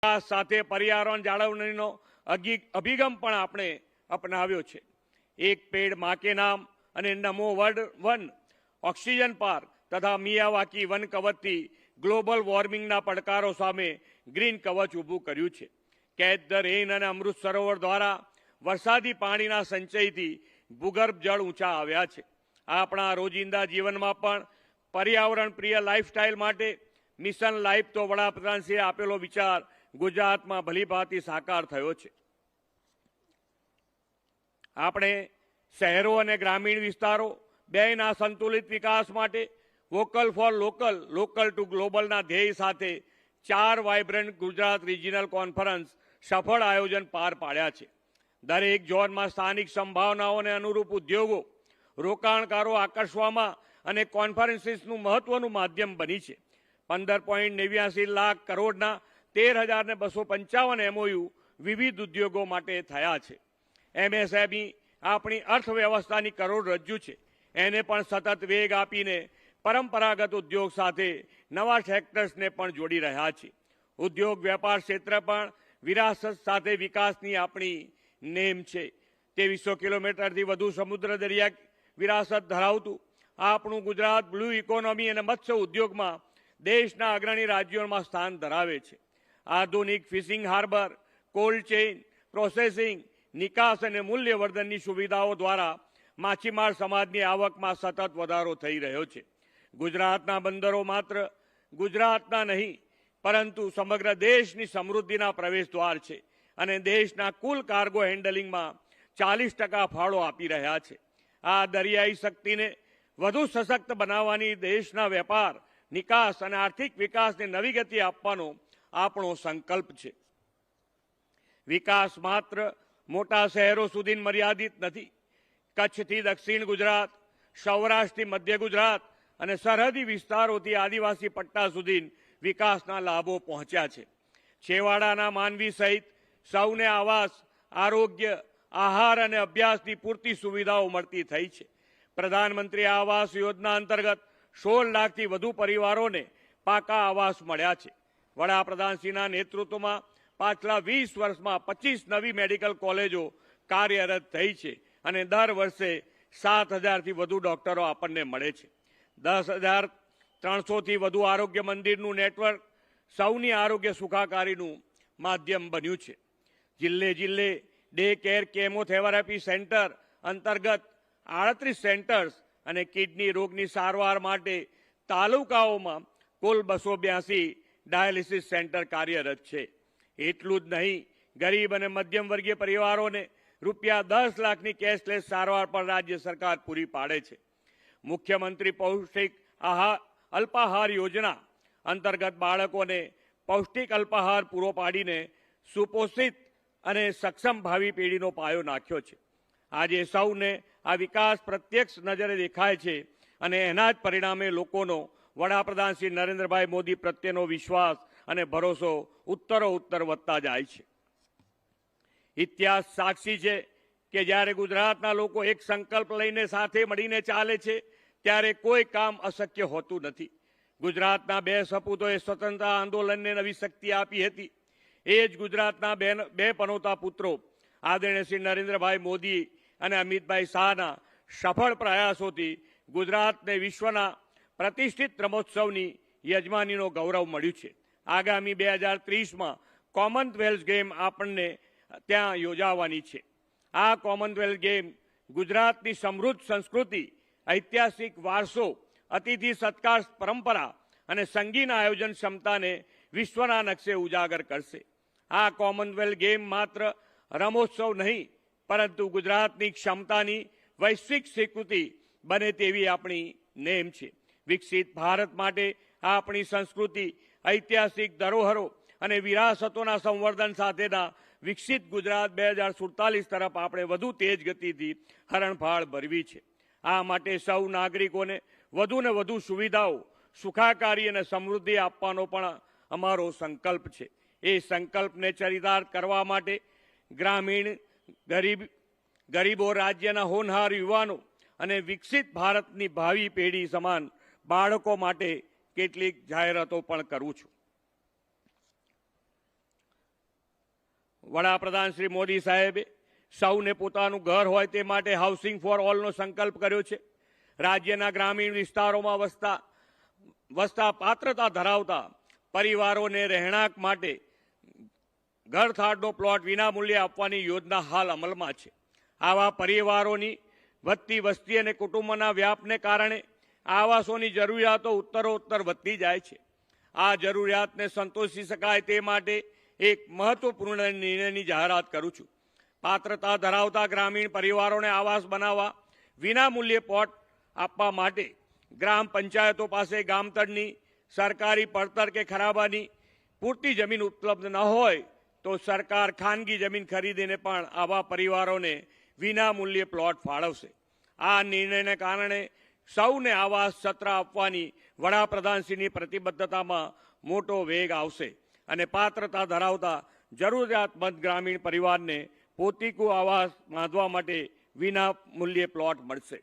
સાથે પર્યાવરણ જાળવણીનો અભિગમ પણ આપણે અપનાવ્યો છે। એક પેડ માં કે નામ અને નમો વન ઓક્સિજન પાર્ક તથા મિયાવાકી વન કવચથી ગ્લોબલ વોર્મિંગના પડકારો સામે ગ્રીન કવચ ઊભું કર્યું છે। કેચ ધ રેન અને અમૃત સરોવર દ્વારા વરસાદી પાણીના સંચયથી ભૂગર્ભ જળ ઊંચા આવ્યા છે। આપણા રોજિંદા જીવનમાં પણ પર્યાવરણ પ્રિય લાઈફસ્ટાઈલ માટે મિશન લાઈફ તો વડાપ્રધાનશ્રીએ આપેલો વિચાર ગુજરાતમાં ભલીભાંતિ સાકાર થયો છે। આપણે શહેરો અને ગ્રામીણ વિસ્તારો બેયના સંતુલિત વિકાસ માટે vocal for local, local to ગ્લોબલના ધ્યેય સાથે 4 વાઇબ્રન્ટ ગુજરાત રિજિનલ કોન્ફરન્સ સફળ આયોજન પાર પાડ્યા છે। દરેક ઝોનમાં સ્થાનિક સંભાવનાઓને અનુરૂપ ઉદ્યોગો રોકાણકારો આકર્ષવામાં અને કોન્ફરન્સીસનું મહત્વનું માધ્યમ બની છે। 15.89 લાખ કરોડના 13,255 MOU વિવિધ ઉદ્યોગો માટે થયા છે। MSME આપણી અર્થવ્યવસ્થાની કરોડરજ્જુ છે, એને પણ સતત વેગ આપીને પરંપરાગત ઉદ્યોગ સાથે નવા સેક્ટર્સને પણ જોડી રહ્યા છે। ઉદ્યોગ વેપાર ક્ષેત્ર પણ વિરાસત સાથે વિકાસની આપણી નેમ છે। 2300 કિલોમીટરથી વધુ સમુદ્ર દરિયા વિરાસત ધરાવતું આપણું ગુજરાત બ્લુ ઇકોનોમી અને મત્સ્ય ઉદ્યોગમાં દેશના અગ્રણી રાજ્યોમાં સ્થાન ધરાવે છે। આધુનિક fishing harbour, cold chain, processing, નિકાસ અને મૂલ્યવર્ધનની સુવિધાઓ દ્વારા માછીમાર સમાજની આવકમાં સતત વધારો થઈ રહ્યો છે। ગુજરાતના બંદરો માત્ર ગુજરાતના નહીં પરંતુ સમગ્ર દેશની સમૃદ્ધિના પ્રવેશદ્વાર છે અને દેશના કુલ કાર્ગો હેન્ડલિંગમાં 40% ફાળો આપી રહ્યા છે। આ દરિયાઈ શક્તિને વધુ સશક્ત બનાવવાની દેશના વેપાર, નિકાસ અને આર્થિક વિકાસને નવી ગતિ આપવાનો આપણો સંકલ્પ છે। વિકાસ માત્ર મોટા શહેરો સુધી મર્યાદિત નથી। કચ્છથી દક્ષિણ ગુજરાત, સૌરાષ્ટ્રથી મધ્ય ગુજરાત અને સરહદી વિસ્તારોથી આદિવાસી પટ્ટા સુધી વિકાસના લાભો પહોંચ્યા છે। છેવાડાના માનવી સહિત સૌને આવાસ, આરોગ્ય, આહાર અને અભ્યાસની પૂરતી સુવિધાઓ મળતી થઈ છે। પ્રધાનમંત્રી આવાસ યોજના અંતર્ગત 16 લાખથી વધુ પરિવારોને પાકા આવાસ મળ્યા છે। વડાપ્રધાનશ્રીના નેતૃત્વમાં પાછલા 20 વર્ષમાં 25 નવી મેડિકલ કોલેજો કાર્યરત થઈ છે અને દર વર્ષે 7,000થી વધુ ડોક્ટરો આપણને મળે છે। 10,300થી વધુ આરોગ્ય મંદિરનું નેટવર્ક સૌની આરોગ્ય સુખાકારીનું માધ્યમ બન્યું છે। જિલ્લે જિલ્લે ડે કેર કેમોથેરાપી સેન્ટર અંતર્ગત 38 સેન્ટર્સ અને કિડની રોગની સારવાર માટે તાલુકાઓમાં કુલ 282 ડાયાલિસિસ સેન્ટર કાર્યરત છે। એટલું જ નહીં, ગરીબ અને મધ્યમ વર્ગીય પરિવારોને રૂપિયા 10 લાખની કેશલેસ સારવાર પણ રાજ્ય સરકાર પૂરી પાડે છે। મુખ્યમંત્રી પૌષ્ટિક અલ્પાહાર યોજના અંતર્ગત બાળકોને પૌષ્ટિક અલ્પાહાર પૂરો પાડીને સુપોષિત અને સક્ષમ ભાવિ પેઢીનો પાયો નાખ્યો છે। આજે સૌને આ વિકાસ પ્રત્યક્ષ નજરે દેખાય છે અને એના જ પરિણામે લોકોનો વડાપ્રધાન શ્રી નરેન્દ્રભાઈ મોદી પ્રત્યેનો વિશ્વાસ અને ભરોસો ઉત્તરોત્તર વધતા જાય છે। ઇતિહાસ સાક્ષી છે કે જ્યારે ગુજરાતના લોકો એક સંકલ્પ લઈને સાથે મળીને ચાલે છે ત્યારે કોઈ કામ અશક્ય હોતું નથી। ગુજરાતના 2 સપૂતોએ સ્વતંત્રતા આંદોલનને નવી શક્તિ આપી હતી। એ જ ગુજરાતના બે પનોતા પુત્રો આદરણીય શ્રી નરેન્દ્રભાઈ મોદી અને અમિતભાઈ શાહના સફળ પ્રયાસોથી ગુજરાતને વિશ્વના પ્રતિષ્ઠિત રમોત્સવની યજમાનીનો ગૌરવ મળ્યું છે। આગામી 2030માં કોમનવેલ્થ ગેમ આપણને ત્યાં યોજાવાની છે। આ કોમનવેલ્થ ગેમ ગુજરાતની સમૃદ્ધ સંસ્કૃતિ, ઐતિહાસિક વારસો, અતિથિ સત્કાર પરંપરા અને સંગીન આયોજન ક્ષમતાને વિશ્વના નકશે ઉજાગર કરશે। આ કોમનવેલ્થ ગેમ માત્ર રમોત્સવ નહીં પરંતુ ગુજરાતની ક્ષમતાની વૈશ્વિક સ્વીકૃતિ બને તેવી આપણી નેમ છે। વિકસિત ભારત માટે આપણી સંસ્કૃતિ, ઐતિહાસિક ધરોહરો અને વિરાસતોના સંવર્ધન સાથેના વિકસિત ગુજરાત 2047 તરફ આપણે વધુ તેજ ગતિથી હરણફાળ ભરવી છે। આ માટે સૌ નાગરિકોને વધુને વધુ સુવિધાઓ, સુખાકારી અને સમૃદ્ધિ આપવાનો પણ અમારો સંકલ્પ છે। એ સંકલ્પને ચરિતાર્થ કરવા માટે ગ્રામીણ, ગરીબો, રાજ્યના હોનહાર યુવાનો અને વિકસિત ભારતની ભાવિ પેઢી સમાન બાળકો માટે કેટલીક જાહેરાતો પણ કરું છું। વડાપ્રધાન શ્રી મોદી સાહેબે સૌને પોતાનું ઘર હોય તે માટે હાઉસિંગ ફોર ઓલનો સંકલ્પ કર્યો છે. રાજ્યના ગ્રામીણ વિસ્તારોમાં વસતા પાત્રતા ધરાવતા પરિવારોને રહેણાંક માટે ઘરથાળનો પ્લોટ વિનામૂલ્યે આપવાની યોજના હાલ અમલમાં છે. આવા પરિવારોની વધતી વસ્તી અને કુટુંબના વ્યાપને કારણે આવાસોની જરૂરિયાતો ઉત્તરોત્તર વધતી જાય છે. આ જરૂરિયાતને સંતોષી શકાય તે માટે એક મહત્વપૂર્ણ નિર્ણયની જાહેરાત કરું છું. પાત્રતા ધરાવતા ગ્રામીણ પરિવારોને આવાસ બનાવવા વિનામૂલ્યે પ્લોટ આપવા માટે ગ્રામ પંચાયતો પાસે ગામતળની સરકારી પડતર કે ખરાબાની પૂરતી જમીન ઉપલબ્ધ ન હોય તો સરકાર ખાનગી જમીન ખરીદીને પણ આવા પરિવારોને વિનામૂલ્યે પ્લોટ ફાળવશે. આ નિર્ણયને કારણે સૌને આવાસ છત્ર આપવાની વડાપ્રધાનશ્રીની પ્રતિબદ્ધતામાં મોટો વેગ આવશે અને પાત્રતા ધરાવતા જરૂરિયાતમંદ ગ્રામીણ પરિવારને પોતીકું આવાસ બાંધવા માટે વિનામૂલ્યે પ્લોટ મળશે.